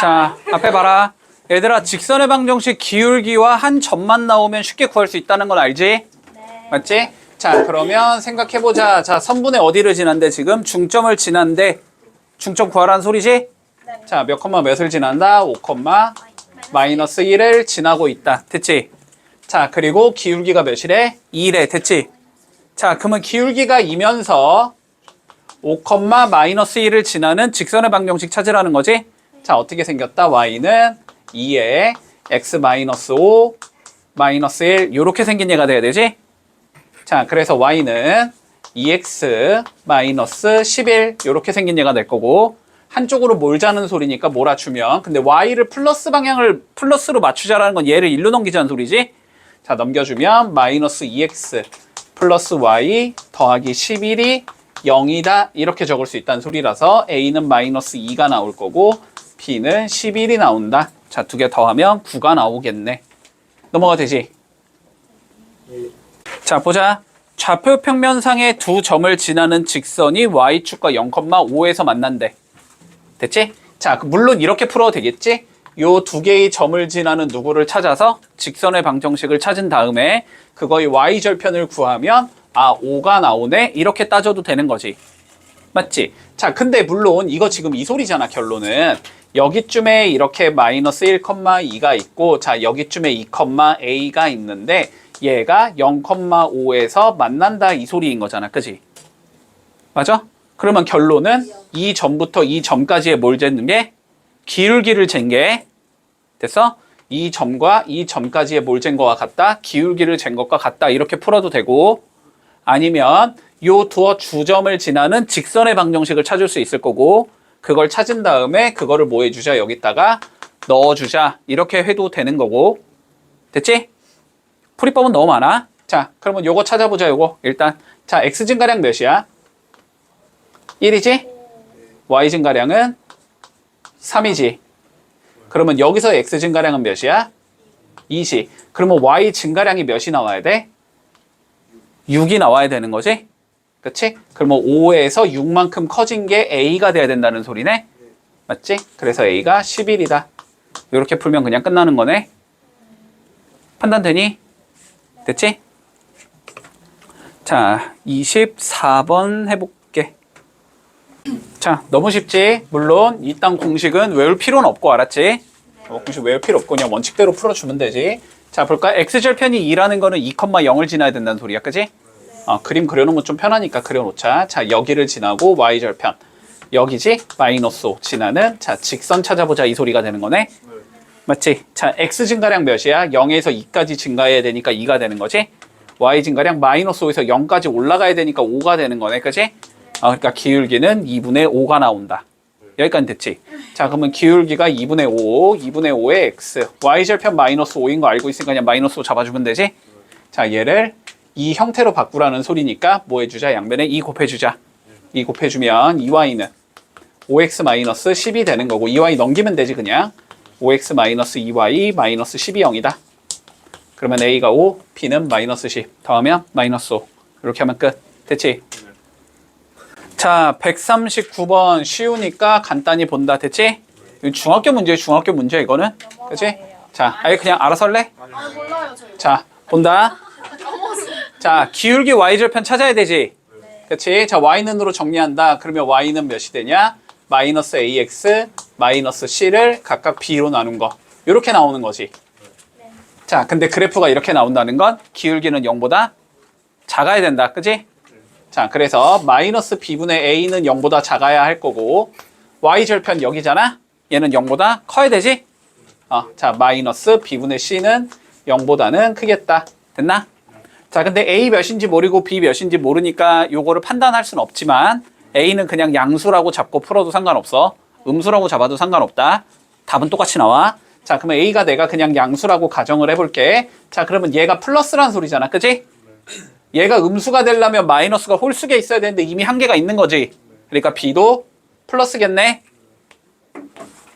자, 앞에 봐라. 얘들아, 직선의 방정식 기울기와 한 점만 나오면 쉽게 구할 수 있다는 건 알지? 네. 맞지? 자, 그러면 생각해보자. 자, 선분의 어디를 지난데 지금? 중점을 지난데 중점 구하라는 소리지? 네. 자, 몇 콤마 몇을 지난다? 5 콤마 마이너스 1을 지나고 있다. 됐지? 자, 그리고 기울기가 몇이래? 2래. 됐지? 자, 그러면 기울기가 2면서 5 콤마 마이너스 1을 지나는 직선의 방정식 찾으라는 거지? 자, 어떻게 생겼다? y는 2에 x 마이너스 5 마이너스 1 요렇게 생긴 얘가 돼야 되지? 자, 그래서 y는 2x 마이너스 11 요렇게 생긴 얘가 될 거고 한쪽으로 몰자는 소리니까 몰아주면 근데 y를 플러스 방향을 플러스로 맞추자라는 건 얘를 1로 넘기자는 소리지? 자, 넘겨주면 마이너스 2x 플러스 y 더하기 11이 0이다 이렇게 적을 수 있다는 소리라서 a는 마이너스 2가 나올 거고 b는 11이 나온다. 자, 두 개 더하면 9가 나오겠네. 넘어가 되지? 자, 보자. 좌표 평면상의 두 점을 지나는 직선이 y축과 0,5에서 만난대. 됐지? 자, 물론 이렇게 풀어도 되겠지? 요 두 개의 점을 지나는 누구를 찾아서 직선의 방정식을 찾은 다음에 그거의 y절편을 구하면 아, 5가 나오네? 이렇게 따져도 되는 거지. 맞지? 자, 근데 물론 이거 지금 이 소리잖아, 결론은. 여기쯤에 이렇게 마이너스 1,2가 있고 자, 여기쯤에 2,a가 있는데 얘가 0,5에서 만난다 이 소리인 거잖아. 그지? 맞아? 그러면 결론은 이 점부터 이 점까지의 뭘 쟀는 게? 기울기를 잰 게 됐어? 이 점과 이 점까지의 뭘 잰 거와 같다? 기울기를 잰 것과 같다. 이렇게 풀어도 되고 아니면 요 두 주점을 지나는 직선의 방정식을 찾을 수 있을 거고 그걸 찾은 다음에 그거를 뭐 해주자? 여기다가 넣어주자. 이렇게 해도 되는 거고 됐지? 풀이법은 너무 많아. 자, 그러면 요거 찾아보자. 요거 일단 자, x 증가량 몇이야? 1이지? y 증가량은 3이지. 그러면 여기서 x 증가량은 몇이야? 2시. 그러면 y 증가량이 몇이 나와야 돼? 6이 나와야 되는 거지? 그치? 그러면 5에서 6만큼 커진 게 a가 돼야 된다는 소리네? 맞지? 그래서 a가 11이다. 이렇게 풀면 그냥 끝나는 거네. 판단되니? 됐지? 자, 24번 해볼게. 자, 너무 쉽지? 물론 이딴 공식은 외울 필요는 없고 알았지? 공식 외울 필요 없고 그냥 원칙대로 풀어주면 되지. 자, 볼까? x절편이 2라는 거는 2,0을 지나야 된다는 소리야. 그지? 그림 그려놓으면 좀 편하니까 그려놓자. 자, 여기를 지나고 y절편. 여기지? 마이너스 5 지나는 자, 직선 찾아보자 이 소리가 되는 거네. 맞지? 자, x 증가량 몇이야? 0에서 2까지 증가해야 되니까 2가 되는 거지? y 증가량 마이너스 5에서 0까지 올라가야 되니까 5가 되는 거네. 그지? 그러니까 기울기는 2분의 5가 나온다. 여기까지 됐지? 자, 그러면 기울기가 2분의 5, 2분의 5의 x. y절편 마이너스 5인 거 알고 있으니까 그냥 마이너스 5 잡아주면 되지? 자, 얘를 이 형태로 바꾸라는 소리니까 뭐 해주자? 양변에 2 곱해주자. 2 곱해주면 2y는 5x 마이너스 10이 되는 거고 2y 넘기면 되지 그냥. 5x 마이너스 2y 마이너스 10이 0이다. 그러면 a가 5, b는 마이너스 10. 더하면 마이너스 5. 이렇게 하면 끝. 됐지? 자, 139번 쉬우니까 간단히 본다. 됐지? 중학교 문제야, 중학교 문제 이거는. 그치? 자, 아예 그냥 알아서 할래? 몰라요, 저 이거. 자, 본다. 자, 기울기 y절편 찾아야 되지? 그치? 자, y는으로 정리한다. 그러면 y는 몇이 되냐? 마이너스 ax, 마이너스 c를 각각 b로 나눈 거. 이렇게 나오는 거지. 자, 근데 그래프가 이렇게 나온다는 건 기울기는 0보다 작아야 된다. 그치? 자, 그래서 마이너스 b분의 a는 0보다 작아야 할 거고 y절편 여기잖아? 얘는 0보다 커야 되지? 자, 마이너스 b분의 c는 0보다는 크겠다. 됐나? 자, 근데 a 몇인지 모르고 b 몇인지 모르니까 요거를 판단할 수는 없지만 a는 그냥 양수라고 잡고 풀어도 상관없어. 음수라고 잡아도 상관없다. 답은 똑같이 나와. 자, 그러면 a가 내가 그냥 양수라고 가정을 해볼게. 자, 그러면 얘가 플러스라는 소리잖아. 그치? 얘가 음수가 되려면 마이너스가 홀수가 있어야 되는데 이미 한계가 있는 거지. 그러니까 b도 플러스겠네.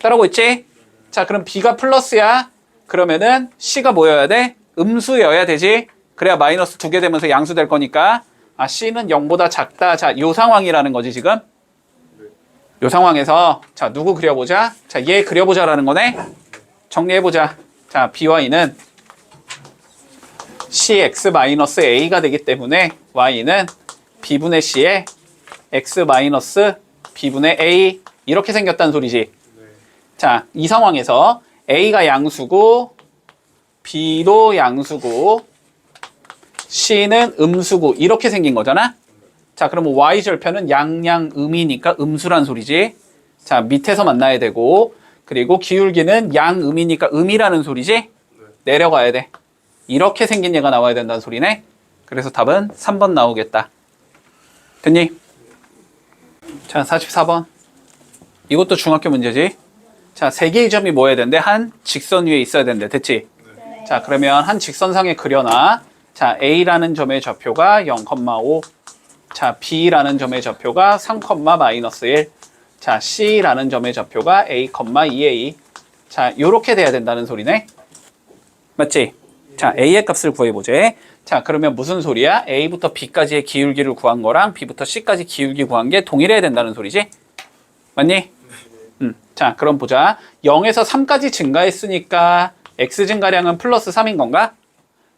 따라오고 있지? 자, 그럼 b가 플러스야. 그러면은 c가 뭐여야 돼? 음수여야 되지. 그래야 마이너스 2개 되면서 양수 될 거니까 c는 0보다 작다. 자, 요 상황이라는 거지 지금. 이 상황에서 자 누구 그려보자. 자 얘 그려보자라는 거네. 정리해보자. 자 by는 cx-a가 되기 때문에 y는 b분의 c에 x-b분의 a 이렇게 생겼다는 소리지. 자, 이 상황에서 a가 양수고 b도 양수고 c는 음수고 이렇게 생긴 거잖아. 자, 그러면 y절편은 양양음이니까 음수란 소리지. 자, 밑에서 만나야 되고 그리고 기울기는 양음이니까 음이라는 소리지. 내려가야 돼. 이렇게 생긴 얘가 나와야 된다는 소리네. 그래서 답은 3번 나오겠다. 됐니? 자, 44번. 이것도 중학교 문제지. 자, 세 개의 점이 뭐 해야 된대? 한 직선 위에 있어야 된대. 됐지? 네. 자, 그러면 한 직선상에 그려놔. 자, A라는 점의 좌표가 0,5. 자, B라는 점의 좌표가 3,-1. 자, C라는 점의 좌표가 A, 2A. 자, 요렇게 돼야 된다는 소리네. 맞지? 자, A의 값을 구해보자. 자, 그러면 무슨 소리야? A부터 B까지의 기울기를 구한 거랑 B부터 C까지 기울기 구한 게 동일해야 된다는 소리지? 맞니? 자, 그럼 보자. 0에서 3까지 증가했으니까 X 증가량은 플러스 3인 건가?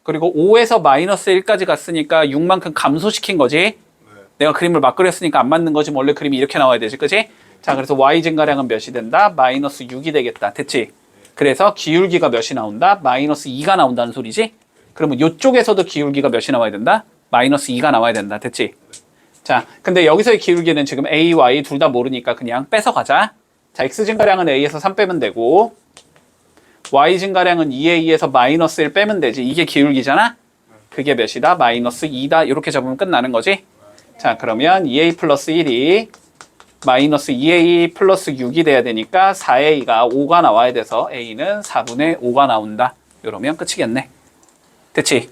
그리고 5에서 마이너스 1까지 갔으니까 6만큼 감소시킨 거지? 내가 그림을 막 그렸으니까 안 맞는 거지. 원래 그림이 이렇게 나와야 되지, 그치? 자, 그래서 Y 증가량은 몇이 된다? 마이너스 6이 되겠다. 됐지? 그래서 기울기가 몇이 나온다? 마이너스 2가 나온다는 소리지? 그러면 이쪽에서도 기울기가 몇이 나와야 된다? 마이너스 2가 나와야 된다. 됐지? 자, 근데 여기서의 기울기는 지금 A, Y 둘 다 모르니까 그냥 빼서 가자. 자, X 증가량은 A에서 3 빼면 되고 Y 증가량은 2A에서 마이너스 1 빼면 되지. 이게 기울기잖아? 그게 몇이다? 마이너스 2다. 이렇게 잡으면 끝나는 거지? 자, 그러면 2A 플러스 1이 마이너스 2A 플러스 6이 돼야 되니까 4A가 5가 나와야 돼서 A는 4분의 5가 나온다. 이러면 끝이겠네. 됐지?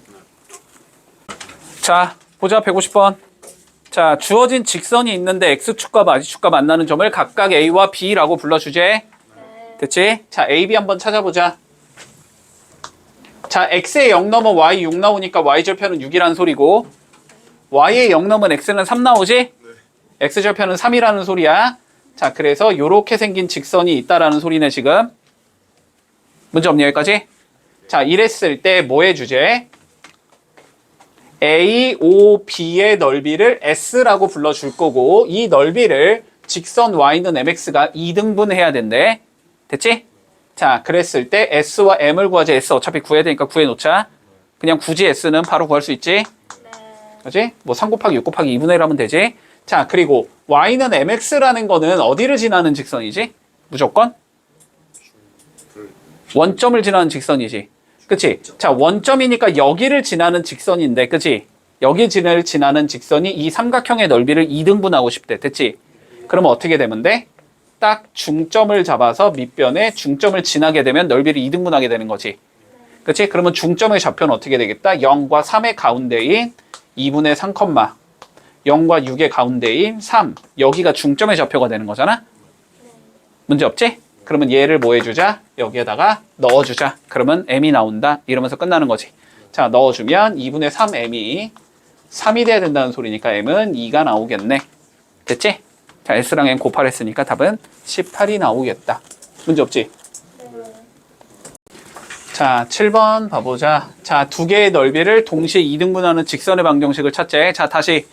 자, 보자. 150번. 자, 주어진 직선이 있는데 X축과 Y축과 만나는 점을 각각 A와 B라고 불러주제. 됐지? 자, A, B 한번 찾아보자. 자, X에 0 넘어 Y 6 나오니까 Y절편은 6이라는 소리고 Y에 0 넘은 X는 3 나오지? X절편은 3이라는 소리야. 자, 그래서 요렇게 생긴 직선이 있다라는 소리네, 지금. 문제 없니, 여기까지? 자, 이랬을 때 뭐 해주제? A, O, B의 넓이를 S라고 불러줄 거고 이 넓이를 직선 Y는 MX가 2등분 해야 된대. 됐지? 자, 그랬을 때 S와 M을 구하자. S 어차피 구해야 되니까 구해놓자. 그냥 굳이 S는 바로 구할 수 있지? 그치? 뭐 3 곱하기 6 곱하기 2분의 1 하면 되지? 자, 그리고 Y는 MX라는 거는 어디를 지나는 직선이지? 무조건? 원점을 지나는 직선이지. 그치? 자, 원점이니까 여기를 지나는 직선인데, 그치? 여기를 지나는 직선이 이 삼각형의 넓이를 2등분하고 싶대. 됐지? 그러면 어떻게 되면 돼? 딱 중점을 잡아서 밑변에 중점을 지나게 되면 넓이를 2등분하게 되는 거지. 그치? 그러면 중점의 좌표는 어떻게 되겠다? 0과 3의 가운데인 2분의 3, 0과 6의 가운데인 3. 여기가 중점의 좌표가 되는 거잖아? 문제 없지? 그러면 얘를 뭐 해주자? 여기에다가 넣어주자. 그러면 m이 나온다. 이러면서 끝나는 거지. 자, 넣어주면 2분의 3m이 3이 돼야 된다는 소리니까 m은 2가 나오겠네. 됐지? 자, s랑 m 곱하랬으니까 답은 18이 나오겠다. 문제 없지? 자, 7번 봐보자. 자, 두 개의 넓이를 동시에 2등분하는 직선의 방정식을 찾재. 자, 다시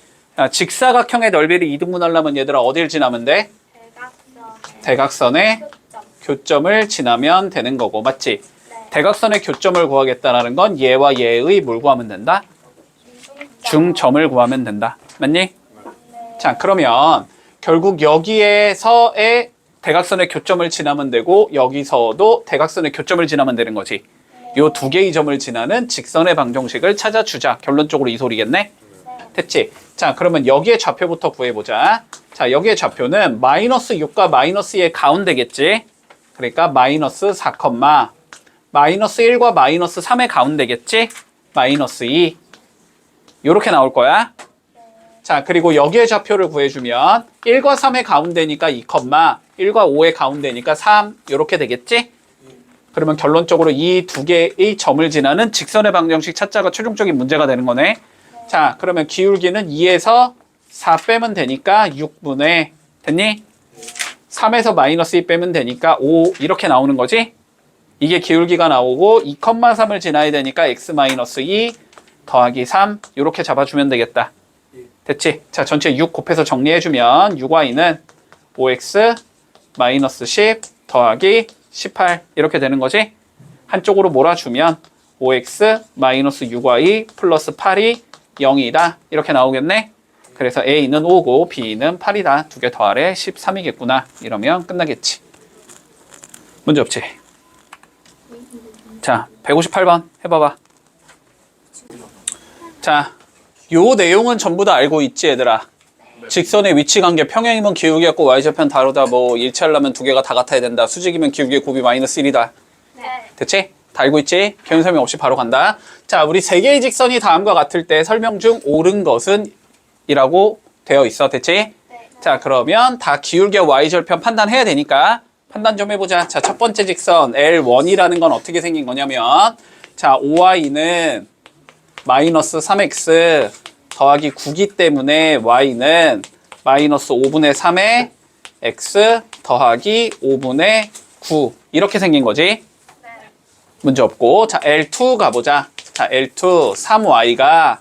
직사각형의 넓이를 2등분하려면 얘들아 어딜 지나면 돼? 대각선의 교점을 지나면 되는 거고, 맞지? 네. 대각선의 교점을 구하겠다는 건 얘와 얘의 뭘 구하면 된다? 중점을 구하면 된다. 맞니? 네. 자, 그러면 결국 여기에서의 대각선의 교점을 지나면 되고 여기서도 대각선의 교점을 지나면 되는 거지. 요 두 개의 점을 지나는 직선의 방정식을 찾아주자. 결론적으로 이 소리겠네? 됐지? 자, 그러면 여기의 좌표부터 구해보자. 자, 여기의 좌표는 마이너스 6과 마이너스 2의 가운데겠지? 그러니까 마이너스 4, 마이너스 1과 마이너스 3의 가운데겠지? 마이너스 2. 요렇게 나올 거야. 자, 그리고 여기의 좌표를 구해주면 1과 3의 가운데니까 2, 1과 5의 가운데니까 3. 요렇게 되겠지? 그러면 결론적으로 이 두 개의 점을 지나는 직선의 방정식 찾자가 최종적인 문제가 되는 거네. 자, 그러면 기울기는 2에서 4 빼면 되니까 6분의 됐니? 3에서 마이너스 2 빼면 되니까 5 이렇게 나오는 거지. 이게 기울기가 나오고 2,3을 지나야 되니까 x-2 더하기 3 이렇게 잡아주면 되겠다. 됐지? 자, 전체 6 곱해서 정리해주면 6y는 5x 마이너스 10 더하기 18 이렇게 되는 거지. 한쪽으로 몰아주면 5x 마이너스 6y 플러스 8이 0이다 이렇게 나오겠네. 그래서 A는 5고 B는 8이다. 두 개 더하래 13이겠구나. 이러면 끝나겠지. 문제 없지? 자, 158번 해봐봐. 자, 요 내용은 전부 다 알고 있지 얘들아. 직선의 위치 관계, 평행이면 기울기 같고 y절편 다르다. 뭐 일치하려면 두 개가 다 같아야 된다. 수직이면 기울기의 곱이 마이너스 1이다. 됐지? 다 알고 있지? 개연 설명 없이 바로 간다. 자, 우리 세 개의 직선이 다음과 같을 때 설명 중 옳은 것은 이라고 되어 있어. 됐지? 네. 자, 그러면 다 기울기와 y절편 판단해야 되니까 판단 좀 해보자. 자, 첫 번째 직선 L1이라는 건 어떻게 생긴 거냐면 자, 5y는 마이너스 3x 더하기 9기 때문에 y는 마이너스 5분의 3의 x 더하기 5분의 9 이렇게 생긴 거지. 네. 문제 없고. 자, L2 가보자. 자, L2 3y가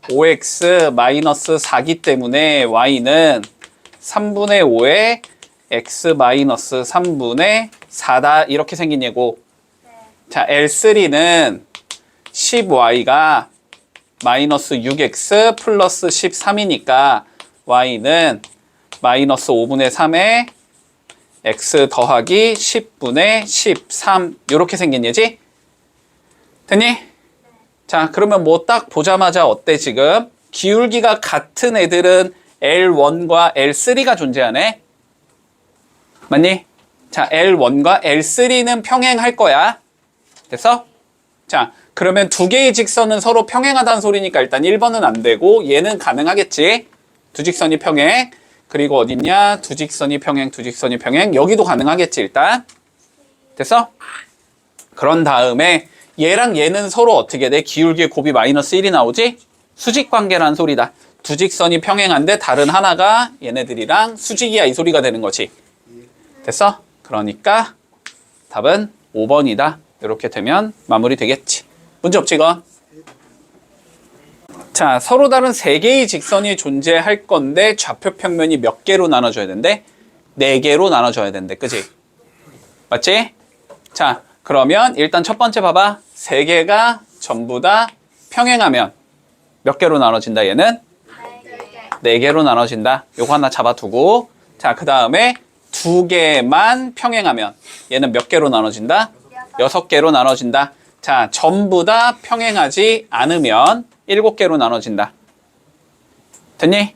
5x 마이너스 4기 때문에 y는 3분의 5의 x 마이너스 3분의 4다 이렇게 생긴 예고. 네. 자, L3는 10y가 마이너스 6x 플러스 13이니까 y는 마이너스 5분의 3의 x 더하기 10분의 13 이렇게 생긴 예지? 됐니? 자, 그러면 뭐 딱 보자마자 어때 지금? 기울기가 같은 애들은 L1과 L3가 존재하네? 맞니? 자, L1과 L3는 평행할 거야. 됐어? 자, 그러면 두 개의 직선은 서로 평행하다는 소리니까 일단 1번은 안 되고 얘는 가능하겠지? 두 직선이 평행. 그리고 어딨냐? 두 직선이 평행, 두 직선이 평행. 여기도 가능하겠지 일단. 됐어? 그런 다음에 얘랑 얘는 서로 어떻게 돼? 기울기의 곱이 마이너스 1이 나오지? 수직관계라는 소리다. 두 직선이 평행한데 다른 하나가 얘네들이랑 수직이야 이 소리가 되는 거지. 됐어? 그러니까 답은 5번이다. 이렇게 되면 마무리 되겠지. 문제 없지 이건? 자, 서로 다른 세 개의 직선이 존재할 건데 좌표 평면이 몇 개로 나눠줘야 된대? 4개로 나눠줘야 된대. 그지? 맞지? 자, 그러면 일단 첫 번째 봐봐. 세 개가 전부 다 평행하면 몇 개로 나눠진다 얘는? 4개로 나눠진다. 요거 하나 잡아두고. 자, 그 다음에 두 개만 평행하면 얘는 몇 개로 나눠진다? 6개로 나눠진다. 자, 전부 다 평행하지 않으면 7개로 나눠진다. 됐니?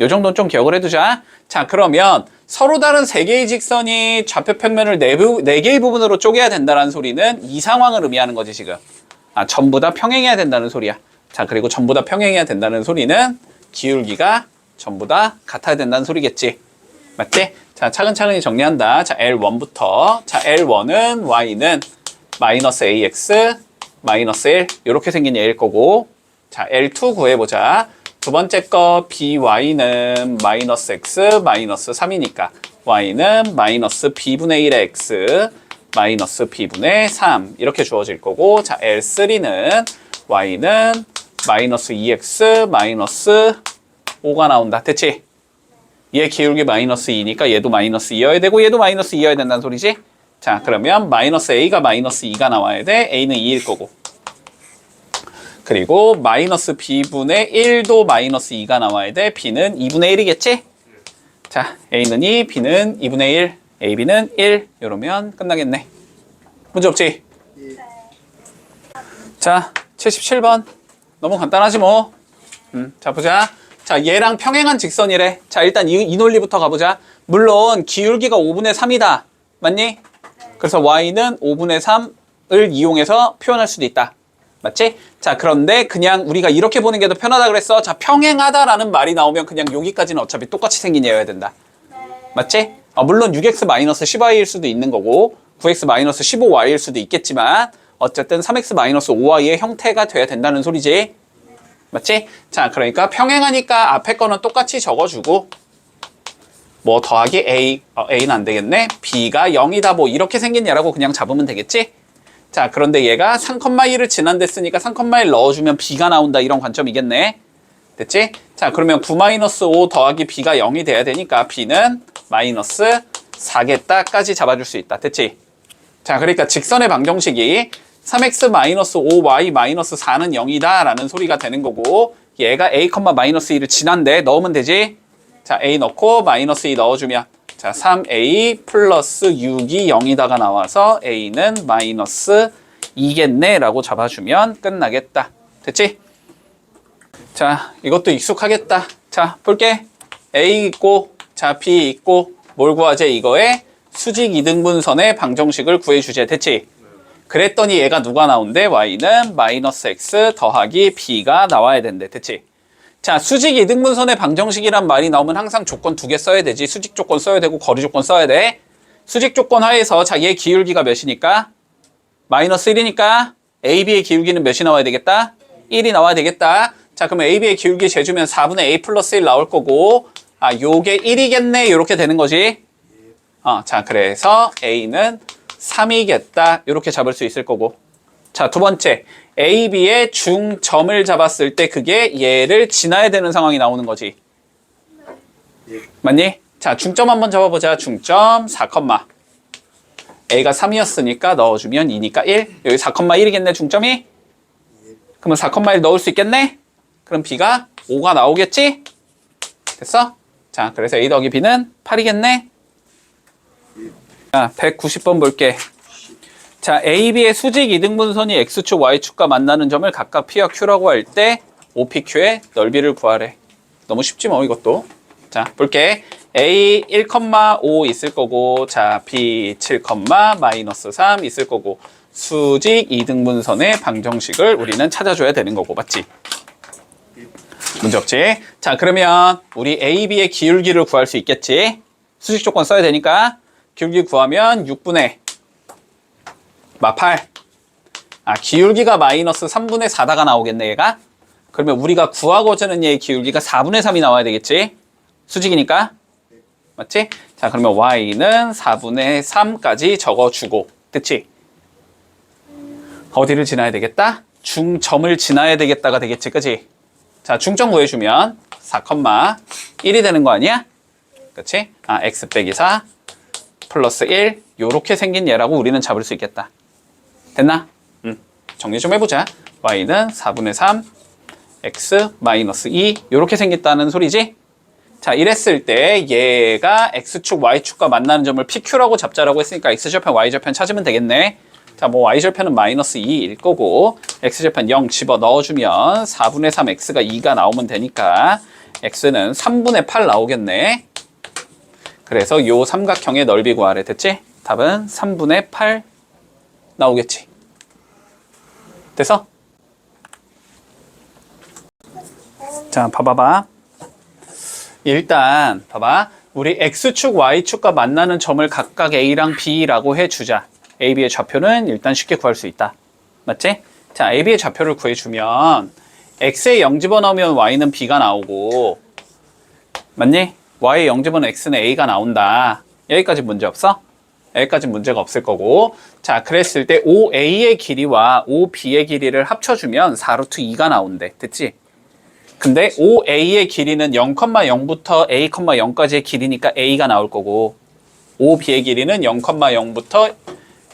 요 정도는 좀 기억을 해두자. 자, 그러면 서로 다른 세 개의 직선이 좌표 평면을 4개의 부분으로 쪼개야 된다는 소리는 이 상황을 의미하는 거지 지금. 아, 전부 다 평행해야 된다는 소리야. 자, 그리고 전부 다 평행해야 된다는 소리는 기울기가 전부 다 같아야 된다는 소리겠지. 맞지? 자, 차근차근히 정리한다. 자, L1부터. 자, L1은 y는 마이너스 ax 마이너스 1 이렇게 생긴 얘일 거고. 자, L2 구해보자. 두 번째 거 by는 마이너스 x 마이너스 3이니까 y는 마이너스 b분의 1의 x 마이너스 b분의 3 이렇게 주어질 거고. 자, L3는 y는 마이너스 2x 마이너스 5가 나온다. 됐지? 얘 기울기 마이너스 2니까 얘도 마이너스 2여야 되고 얘도 마이너스 2여야 된다는 소리지? 자, 그러면 마이너스 a가 마이너스 2가 나와야 돼. a는 2일 거고. 그리고 마이너스 b분의 1도 마이너스 2가 나와야 돼. b는 2분의 1이겠지? 자, a는 2, b는 2분의 1, a, b는 1 이러면 끝나겠네. 문제 없지? 자, 77번. 너무 간단하지 뭐. 자, 보자. 자, 얘랑 평행한 직선이래. 자, 일단 이 논리부터 가보자. 물론 기울기가 5분의 3이다. 맞니? 그래서 y는 5분의 3을 이용해서 표현할 수도 있다. 맞지? 자, 그런데 그냥 우리가 이렇게 보는 게 더 편하다 그랬어. 자, 평행하다라는 말이 나오면 그냥 여기까지는 어차피 똑같이 생긴 얘여야 된다. 맞지? 물론 6x-10y일 수도 있는 거고 9x-15y일 수도 있겠지만 어쨌든 3x-5y의 형태가 돼야 된다는 소리지. 맞지? 자, 그러니까 평행하니까 앞에 거는 똑같이 적어주고 뭐 더하기 A, A는 안 되겠네. B가 0이다. 뭐 이렇게 생긴 얘라고 그냥 잡으면 되겠지? 자, 그런데 얘가 3,1을 지난댔으니까 3,1 넣어주면 B가 나온다. 이런 관점이겠네. 됐지? 자, 그러면 9-5 더하기 B가 0이 돼야 되니까 B는 마이너스 4겠다까지 잡아줄 수 있다. 됐지? 자, 그러니까 직선의 방정식이 3x-5y-4는 0이다 라는 소리가 되는 거고, 얘가 a,-1을 지난데 넣으면 되지? 자, a 넣고 마이너스 2 넣어주면, 자, 3a 플러스 6이 0이다가 나와서 a는 마이너스 2겠네 라고 잡아주면 끝나겠다. 됐지? 자, 이것도 익숙하겠다. 자, 볼게. a 있고, 자, b 있고, 뭘 구하지? 이거에 수직 이등분선의 방정식을 구해주제. 됐지? 그랬더니 얘가 누가 나온대? y는 마이너스 x 더하기 b가 나와야 된대. 됐지? 자, 수직 이등분선의 방정식이란 말이 나오면 항상 조건 2개 써야 되지. 수직 조건 써야 되고 거리 조건 써야 돼. 수직 조건 하에서 자, 얘 기울기가 몇이니까? 마이너스 1이니까 AB의 기울기는 몇이 나와야 되겠다? 1이 나와야 되겠다. 자, 그러면 AB의 기울기 재주면 4분의 A 플러스 1 나올 거고, 아, 요게 1이겠네. 요렇게 되는 거지. 자, 그래서 A는 3이겠다. 요렇게 잡을 수 있을 거고. 자, 두 번째. A, B의 중점을 잡았을 때 그게 얘를 지나야 되는 상황이 나오는 거지. 맞니? 자, 중점 한번 잡아보자. 중점 4, A가 3이었으니까 넣어주면 2니까 1. 여기 4,1이겠네, 중점이? 그러면 4,1 넣을 수 있겠네? 그럼 B가 5가 나오겠지? 됐어? 자, 그래서 A 더하기 B는 8이겠네? 자, 190번 볼게. 자, A, B의 수직 이등분선이 X축, Y축과 만나는 점을 각각 P와 Q라고 할 때 OPQ의 넓이를 구하래. 너무 쉽지 뭐, 이것도. 자, 볼게. A 1,5 있을 거고, 자, B 7,-3 있을 거고, 수직 이등분선의 방정식을 우리는 찾아줘야 되는 거고, 맞지? 문제 없지? 자, 그러면 우리 A, B의 기울기를 구할 수 있겠지? 수직 조건 써야 되니까 기울기 구하면 6분의 8. 아, 기울기가 마이너스 3분의 4다가 나오겠네, 얘가? 그러면 우리가 구하고자 하는 얘의 기울기가 4분의 3이 나와야 되겠지? 수직이니까? 맞지? 자, 그러면 y는 4분의 3까지 적어주고, 됐지? 어디를 지나야 되겠다? 중점을 지나야 되겠다가 되겠지, 그치? 자, 중점 구해주면 4,1이 되는 거 아니야? 그치? 아, x 빼기 4 플러스 1 요렇게 생긴 얘라고 우리는 잡을 수 있겠다. 됐나? 정리 좀 해보자. y는 4분의 3 x 마이너스 2 요렇게 생겼다는 소리지? 자, 이랬을 때 얘가 x축, y축과 만나는 점을 pq라고 잡자라고 했으니까 x절편, y절편 찾으면 되겠네. 자, 뭐 y절편은 마이너스 2일 거고 x절편 0 집어 넣어주면 4분의 3 x가 2가 나오면 되니까 x는 3분의 8 나오겠네. 그래서 요 삼각형의 넓이 구하래. 됐지? 답은 3분의 8 나오겠지. 됐어? 자, 봐봐봐. 일단 봐봐. 우리 x축, y축과 만나는 점을 각각 a랑 b라고 해주자. a, b의 좌표는 일단 쉽게 구할 수 있다. 맞지? 자, a, b의 좌표를 구해주면 x에 0 집어넣으면 y는 b가 나오고, 맞니? y에 0 집어넣으면 x는 a가 나온다. 여기까지 문제 없어? 여기까지 문제가 없을 거고, 자, 그랬을 때 5a의 길이와 5b의 길이를 합쳐주면 4루트 2가 나온대. 됐지? 근데 5a의 길이는 0,0부터 a, 0까지의 길이니까 a가 나올 거고, 5b의 길이는 0,0부터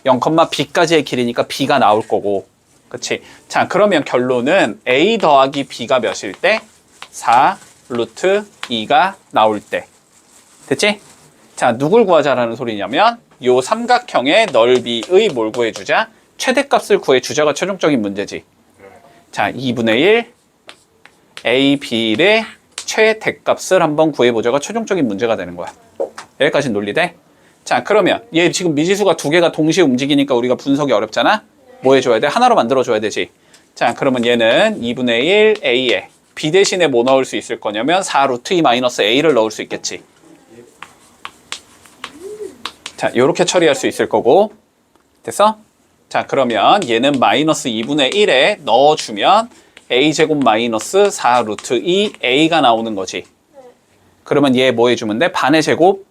0,b까지의 길이니까 b가 나올 거고, 그치? 자, 그러면 결론은 a 더하기 b가 몇일 때? 4 루트 2가 나올 때. 됐지? 자, 누굴 구하자라는 소리냐면 요 삼각형의 넓이의 뭘 구해주자? 최대값을 구해주자가 최종적인 문제지. 자, 2분의 1 a, b의 최대값을 한번 구해보자가 최종적인 문제가 되는 거야. 여기까지 논리돼? 자, 그러면 얘 지금 미지수가 두 개가 동시에 움직이니까 우리가 분석이 어렵잖아? 뭐 해줘야 돼? 하나로 만들어줘야 되지. 자, 그러면 얘는 2분의 1 a에 b 대신에 뭐 넣을 수 있을 거냐면 4 루트 2 마이너스 a를 넣을 수 있겠지. 자, 요렇게 처리할 수 있을 거고. 됐어? 자, 그러면 얘는 마이너스 2분의 1에 넣어주면 a제곱 마이너스 4 루트 2 a가 나오는 거지. 그러면 얘 뭐 해주면 돼? 반의 제곱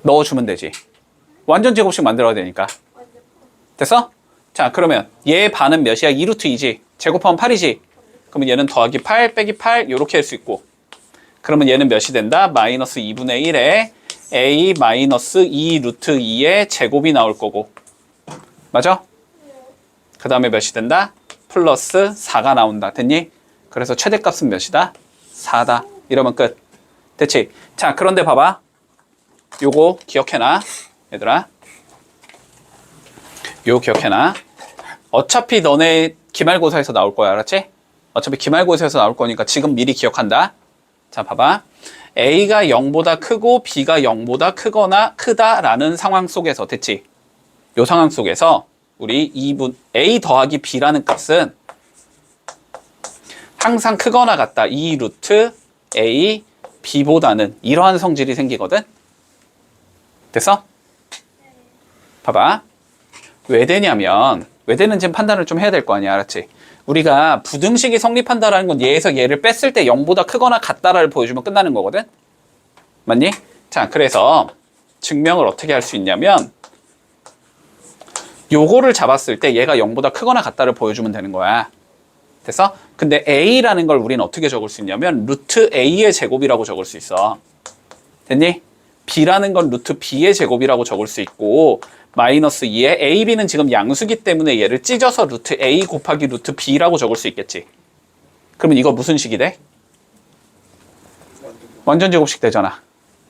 넣어주면 되지. 완전 제곱식 만들어야 되니까. 됐어? 자, 그러면 얘 반은 몇이야? 2루트 2지. 제곱하면 8이지. 그러면 얘는 더하기 8 빼기 8 이렇게 할 수 있고. 그러면 얘는 몇이 된다? 마이너스 2분의 1에 a 마이너스 2 루트 2의 제곱이 나올 거고. 맞아? 그 다음에 몇이 된다? 플러스 4가 나온다. 됐니? 그래서 최대값은 몇이다? 4다. 이러면 끝. 됐지? 자, 그런데 봐봐. 요거 기억해놔. 얘들아. 요거 기억해놔. 어차피 너네 기말고사에서 나올 거야. 알았지? 어차피 기말고사에서 나올 거니까 지금 미리 기억한다. 자, 봐봐. A가 0보다 크고 B가 0보다 크거나 크다라는 상황 속에서, 됐지? 요 상황 속에서 우리 A 더하기 B라는 값은 항상 크거나 같다. 2 루트 A B보다는 이러한 성질이 생기거든? 됐어? 봐봐. 왜 되냐면, 왜 되는지 판단을 좀 해야 될 거 아니야. 알았지? 우리가 부등식이 성립한다라는 건 얘에서 얘를 뺐을 때 0보다 크거나 같다를 보여주면 끝나는 거거든? 맞니? 자, 그래서 증명을 어떻게 할 수 있냐면 요거를 잡았을 때 얘가 0보다 크거나 같다를 보여주면 되는 거야. 됐어? 근데 A라는 걸 우리는 어떻게 적을 수 있냐면 루트 A의 제곱이라고 적을 수 있어. 됐니? B라는 건 루트 B의 제곱이라고 적을 수 있고 마이너스 2에 A, B는 지금 양수기 때문에 얘를 찢어서 루트 A 곱하기 루트 B라고 적을 수 있겠지. 그러면 이거 무슨 식이 돼? 완전 제곱식 되잖아.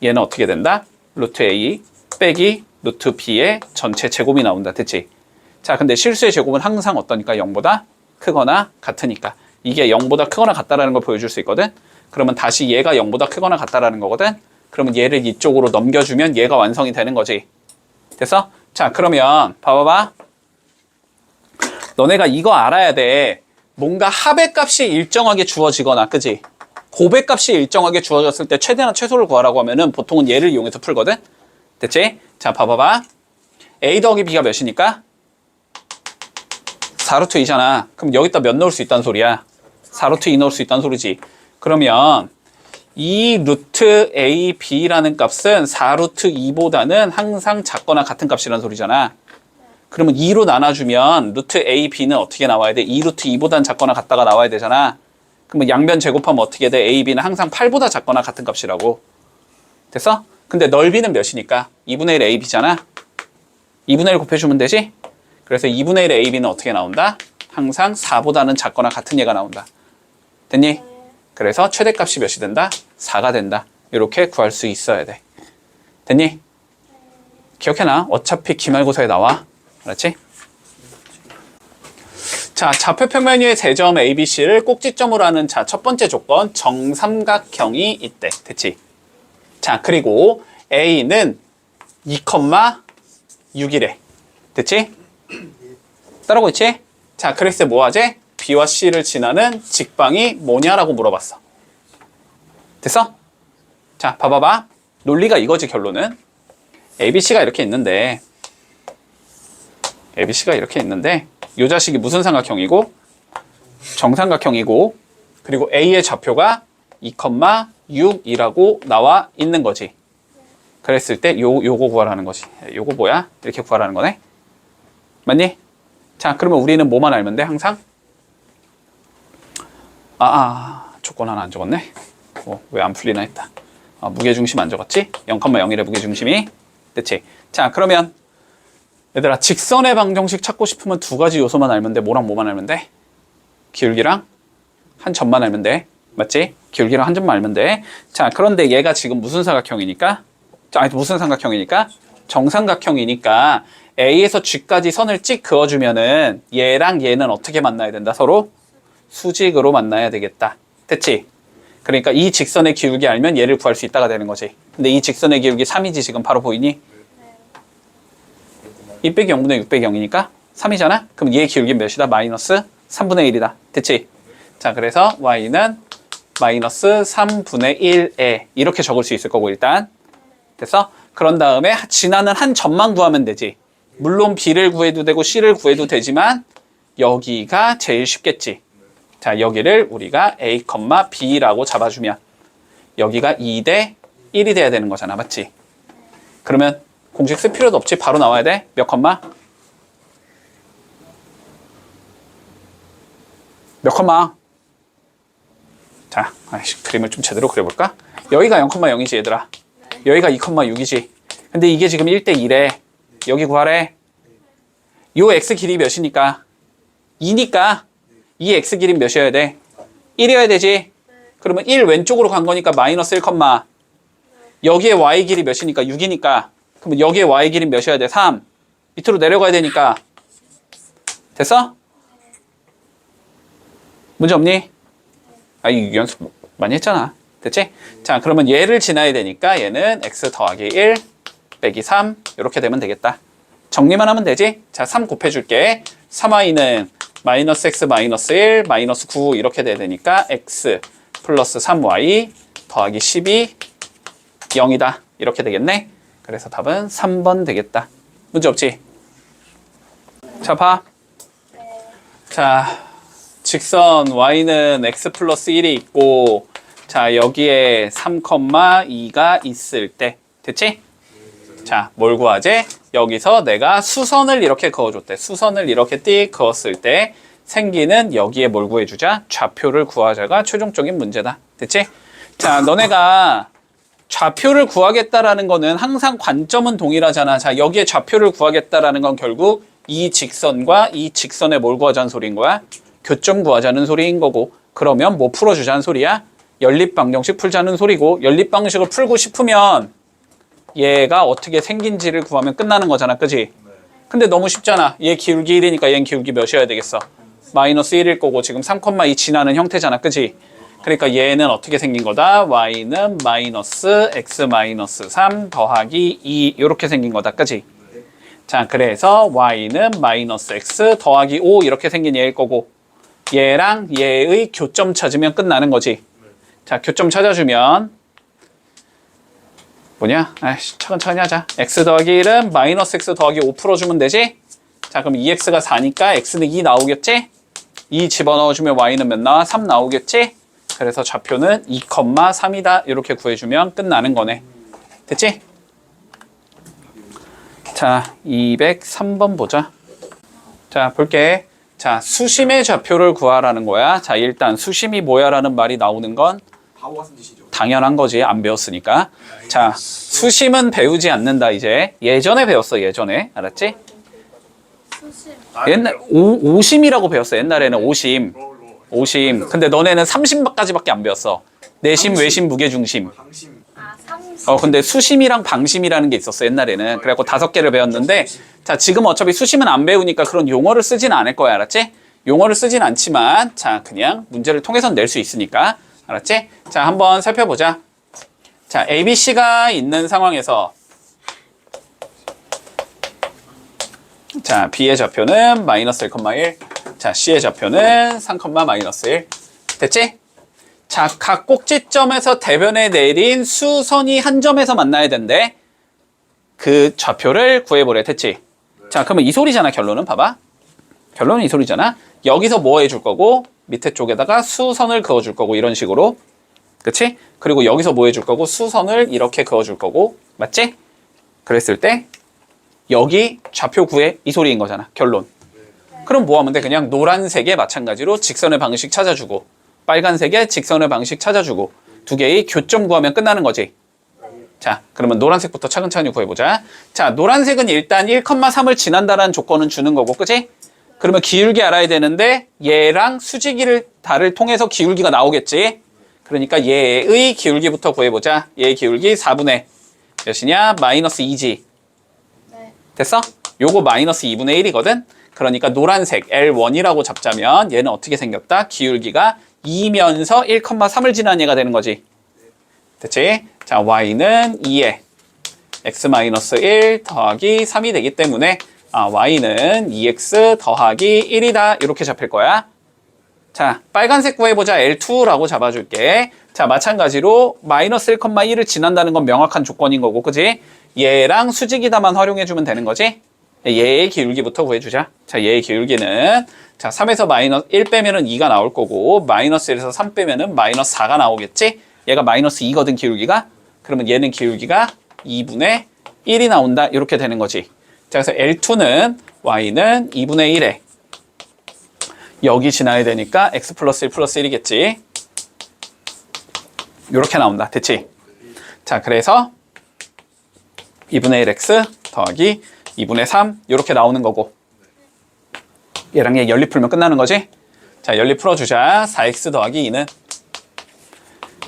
얘는 어떻게 된다? 루트 A 빼기 루트 B의 전체 제곱이 나온다. 됐지? 자, 근데 실수의 제곱은 항상 어떠니까? 0보다 크거나 같으니까. 이게 0보다 크거나 같다라는 걸 보여줄 수 있거든? 그러면 다시 얘가 0보다 크거나 같다라는 거거든? 그러면 얘를 이쪽으로 넘겨주면 얘가 완성이 되는 거지. 됐어? 자, 그러면 봐봐봐. 너네가 이거 알아야 돼. 뭔가 합의 값이 일정하게 주어지거나, 그지? 곱의 값이 일정하게 주어졌을 때 최대나 최소를 구하라고 하면은 보통은 얘를 이용해서 풀거든? 됐지? 자, 봐봐봐. A 더하기 B가 몇이니까? 4루트 2잖아. 그럼 여기다 몇 넣을 수 있다는 소리야? 4루트 2 넣을 수 있다는 소리지. 그러면 이 루트 A, B라는 값은 4루트 2보다는 항상 작거나 같은 값이라는 소리잖아. 그러면 2로 나눠주면 루트 A, B는 어떻게 나와야 돼? 2루트 2보다는 작거나 같다가 나와야 되잖아. 그러면 양변 제곱하면 어떻게 돼? A, B는 항상 8보다 작거나 같은 값이라고. 됐어? 근데 넓이는 몇이니까? 2분의 1 A, B잖아. 2분의 1 곱해주면 되지? 그래서 2분의 1 A, B는 어떻게 나온다? 항상 4보다는 작거나 같은 얘가 나온다. 됐니? 그래서 최대값이 몇이 된다? 4가 된다. 이렇게 구할 수 있어야 돼. 됐니? 기억해놔. 어차피 기말고사에 나와. 알았지? 자, 좌표평면 위의 세 점 A, B, C를 꼭지점으로 하는 자, 첫 번째 조건 정삼각형이 있대. 됐지? 자, 그리고 A는 2,6이래. 됐지? 따라오고 있지? 자, 그랬을 때 뭐 하지? B와 C를 지나는 직방이 뭐냐라고 물어봤어. 됐어? 자, 봐봐봐. 논리가 이거지, 결론은. ABC가 이렇게 있는데 이 자식이 무슨 삼각형이고? 정삼각형이고, 그리고 A의 좌표가 2,6이라고 나와 있는 거지. 그랬을 때 요거 구하라는 거지. 요거 뭐야? 이렇게 구하라는 거네. 맞니? 자, 그러면 우리는 뭐만 알면 돼? 항상? 조건 하나 안 적었네. 왜 안 풀리나 했다. 무게중심 안 적었지? 0,0의 무게중심이. 됐지? 자, 그러면 얘들아, 직선의 방정식 찾고 싶으면 두 가지 요소만 알면 돼. 뭐랑 뭐만 알면 돼? 기울기랑 한 점만 알면 돼. 맞지? 기울기랑 한 점만 알면 돼. 자, 그런데 얘가 지금 무슨 삼각형이니까? 무슨 삼각형이니까? 정삼각형이니까 A에서 G까지 선을 찍 그어주면은 얘랑 얘는 어떻게 만나야 된다? 서로 수직으로 만나야 되겠다. 됐지? 그러니까 이 직선의 기울기 알면 얘를 구할 수 있다가 되는 거지. 근데 이 직선의 기울기 3이지 지금 바로 보이니? 2 빼기 0분의 6 빼기 0이니까 3이잖아? 그럼 얘의 기울기 몇이다? 마이너스 3분의 1이다. 됐지? 자, 그래서 y는 마이너스 3분의 1에 이렇게 적을 수 있을 거고 일단. 됐어? 그런 다음에 지나는 한 점만 구하면 되지. 물론 B를 구해도 되고 C를 구해도 되지만 여기가 제일 쉽겠지. 자, 여기를 우리가 A, B라고 잡아주면 여기가 2 대 1이 돼야 되는 거잖아. 맞지? 그러면 공식 쓸 필요도 없지. 바로 나와야 돼. 몇 컴마? 몇 컴마? 자, 그림을 좀 제대로 그려볼까? 여기가 0,0이지 얘들아. 여기가 2,6이지. 근데 이게 지금 1대 1에 여기 구하래. 요 x 길이 몇이니까? 2니까 이 x 길이 몇이어야 돼? 1이어야 되지? 그러면 1 왼쪽으로 간 거니까 마이너스 1, 여기에 y 길이 몇이니까? 6이니까. 그러면 여기에 y 길이 몇이어야 돼? 3. 밑으로 내려가야 되니까. 됐어? 문제 없니? 이 연습 많이 했잖아. 됐지? 자, 그러면 얘를 지나야 되니까 얘는 x 더하기 1 빼기 3 이렇게 되면 되겠다. 정리만 하면 되지? 자, 3 곱해줄게. 3y는 마이너스 x 마이너스 1 마이너스 9 이렇게 돼야 되니까 x 플러스 3y 더하기 12 0이다. 이렇게 되겠네. 그래서 답은 3번 되겠다. 문제 없지? 자, 봐. 자, 직선 y는 x 플러스 1이 있고, 자, 여기에 3,2가 있을 때. 됐지? 자, 뭘 구하지? 여기서 내가 수선을 이렇게 그어줬대. 수선을 이렇게 띡 그었을 때 생기는 여기에 뭘 구해주자? 좌표를 구하자가 최종적인 문제다. 됐지? 자, 너네가 좌표를 구하겠다라는 거는 항상 관점은 동일하잖아. 자, 여기에 좌표를 구하겠다라는 건 결국 이 직선과 이 직선에 뭘 구하자는 소리인 거야? 교점 구하자는 소리인 거고, 그러면 뭐 풀어주자는 소리야? 연립방정식 풀자는 소리고, 연립방정식을 풀고 싶으면 얘가 어떻게 생긴지를 구하면 끝나는 거잖아. 그지? 근데 너무 쉽잖아. 얘 기울기 1이니까 얘는 기울기 몇이어야 되겠어? 마이너스 1일 거고 지금 3,2 지나는 형태잖아. 그지? 그러니까 얘는 어떻게 생긴 거다? y는 마이너스 x 마이너스 3 더하기 2 이렇게 생긴 거다. 그지? 자, 그래서 y는 마이너스 x 더하기 5 이렇게 생긴 얘일 거고, 얘랑 얘의 교점 찾으면 끝나는 거지. 자, 교점 찾아주면 뭐냐? 차근차근히 하자. x 더하기 1은 마이너스 x 더하기 5 풀어주면 되지? 자, 그럼 2x가 4니까 x는 2 나오겠지? 2 집어넣어주면 y는 몇 나와? 3 나오겠지? 그래서 좌표는 2,3이다. 이렇게 구해주면 끝나는 거네. 됐지? 자, 203번 보자. 자, 볼게. 자, 수심의 좌표를 구하라는 거야. 자, 일단 수심이 뭐야 라는 말이 나오는 건 당연한 거지. 안 배웠으니까. 자, 수심은 배우지 않는다. 이제 예전에 배웠어. 예전에. 알았지? 옛날 오심이라고 배웠어. 옛날에는 오심. 근데 너네는 30까지밖에 안 배웠어. 내심, 외심, 무게중심. 근데 수심이랑 방심이라는 게 있었어. 옛날에는. 그래갖고 5개를 배웠는데, 자, 지금 어차피 수심은 안 배우니까 그런 용어를 쓰진 않을 거야. 알았지? 용어를 쓰진 않지만, 자, 그냥 문제를 통해서 낼 수 있으니까. 알았지? 자, 한번 살펴보자. 자, ABC가 있는 상황에서, 자, B의 좌표는 마이너스 1,1. 자, C의 좌표는 3, 마이너스 1. 됐지? 자, 각 꼭지점에서 대변에 내린 수선이 한 점에서 만나야 된대. 그 좌표를 구해보래. 됐지? 자, 그러면 이 소리잖아. 결론은 봐봐. 결론은 이 소리잖아. 여기서 뭐 해줄 거고, 밑에 쪽에다가 수선을 그어줄 거고, 이런 식으로. 그치? 그리고 여기서 뭐 해줄 거고, 수선을 이렇게 그어줄 거고. 맞지? 그랬을 때 여기 좌표 구해. 이 소리인 거잖아. 결론. 그럼 뭐 하면 돼? 그냥 노란색에 마찬가지로 직선의 방식 찾아주고, 빨간색에 직선의 방식 찾아주고, 두 개의 교점 구하면 끝나는 거지. 자, 그러면 노란색부터 차근차근히 구해보자. 자, 노란색은 일단 1,3을 지난다라는 조건은 주는 거고, 그치? 그러면 기울기 알아야 되는데 얘랑 수직이를 달을 통해서 기울기가 나오겠지? 그러니까 얘의 기울기부터 구해보자. 얘의 기울기 4분의 몇이냐? 마이너스 2지. 됐어? 요거 마이너스 2분의 1이거든? 그러니까 노란색 L1이라고 잡자면 얘는 어떻게 생겼다? 기울기가 2면서 1,3을 지난 얘가 되는 거지. 됐지? 자, y는 2에 x-1 더하기 3이 되기 때문에 y는 2x 더하기 1이다. 이렇게 잡힐 거야. 자, 빨간색 구해보자. L2라고 잡아줄게. 자, 마찬가지로 마이너스 1,1을 지난다는 건 명확한 조건인 거고, 그지? 얘랑 수직이다만 활용해주면 되는 거지? 얘의 기울기부터 구해주자. 자, 얘의 기울기는 자, 3에서 마이너스 1 빼면은 2가 나올 거고, 마이너스 1에서 3 빼면은 마이너스 4가 나오겠지? 얘가 마이너스 2거든 기울기가. 그러면 얘는 기울기가 2분의 1이 나온다. 이렇게 되는 거지. 자, 그래서 L2는 y는 2분의 1에 여기 지나야 되니까 x 플러스 1 플러스 1이겠지. 이렇게 나온다. 됐지? 자, 그래서 2분의 1x 더하기 2분의 3 이렇게 나오는 거고, 얘랑 얘 연립 풀면 끝나는 거지? 자, 연립 풀어주자. 4x 더하기 2는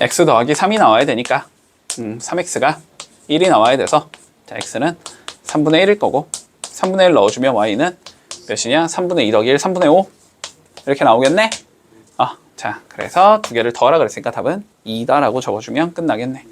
x 더하기 3이 나와야 되니까 3x가 1이 나와야 돼서, 자, x는 3분의 1일 거고, 3분의 1 넣어주면 y는 몇이냐? 3분의 2 더하기 1, 3분의 5 이렇게 나오겠네? 자, 그래서 두 개를 더하라 그랬으니까 답은 2다라고 적어주면 끝나겠네.